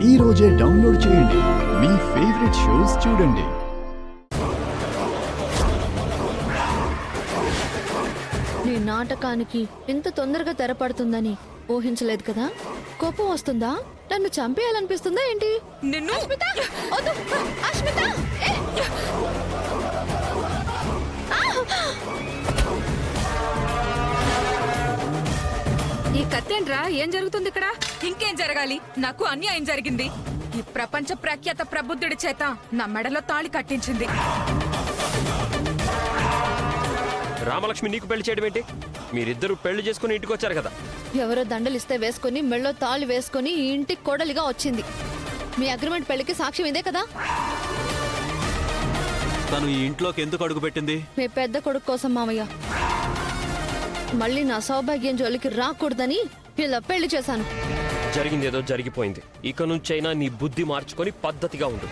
ఈ రోజే డౌన్లోడ్ చేయండి. మీ ఫేవరెట్ షోస్ చూడండి. నీ నాటకానికి ఇంత తొందరగా తెరపడుతుందని ఊహించలేదు కదా. కోపం వస్తుందా? నన్ను చంపేయాలనిపిస్తుందా ఏంటి? నిన్ను అష్మిత! వద్దు! అష్మిత! ఏ! ఈ కత్తేంట్రా? ఏం జరుగుతుంది ఇక్కడ? ఇంకేం జరగాలి? నాకు అన్యాయం జరిగింది. ఈ ప్రపంచ ప్రఖ్యాత ప్రబుద్ధుడి చేత నా మెడలో తాళి కట్టించింది. రామలక్ష్మి నీకు పెళ్లి చేయడం ఏంటి? మీరిద్దరూ పెళ్లి చేసుకుని ఇంటికి వచ్చారు కదా. ఎవరో దండలిస్తే వేసుకుని మెళ్ళో తాళి వేసుకుని ఈ ఇంటికి కోడలిగా వచ్చింది. మీ అగ్రిమెంట్ పెళ్లికి సాక్ష్యం ఇదే కదా. తను ఈ ఇంట్లోకి ఎందుకు అడుగుపెట్టింది? మీ పెద్ద కొడుకు కోసం మామయ్య. మళ్ళీ నా సౌభాగ్యం జోలికి రాకూడదని ఇలా పెళ్లి చేశాను. జరిగిందేదో జరిగిపోయింది. ఇక నుంచైనా నీ బుద్ధి మార్చుకొని పద్ధతిగా ఉండు.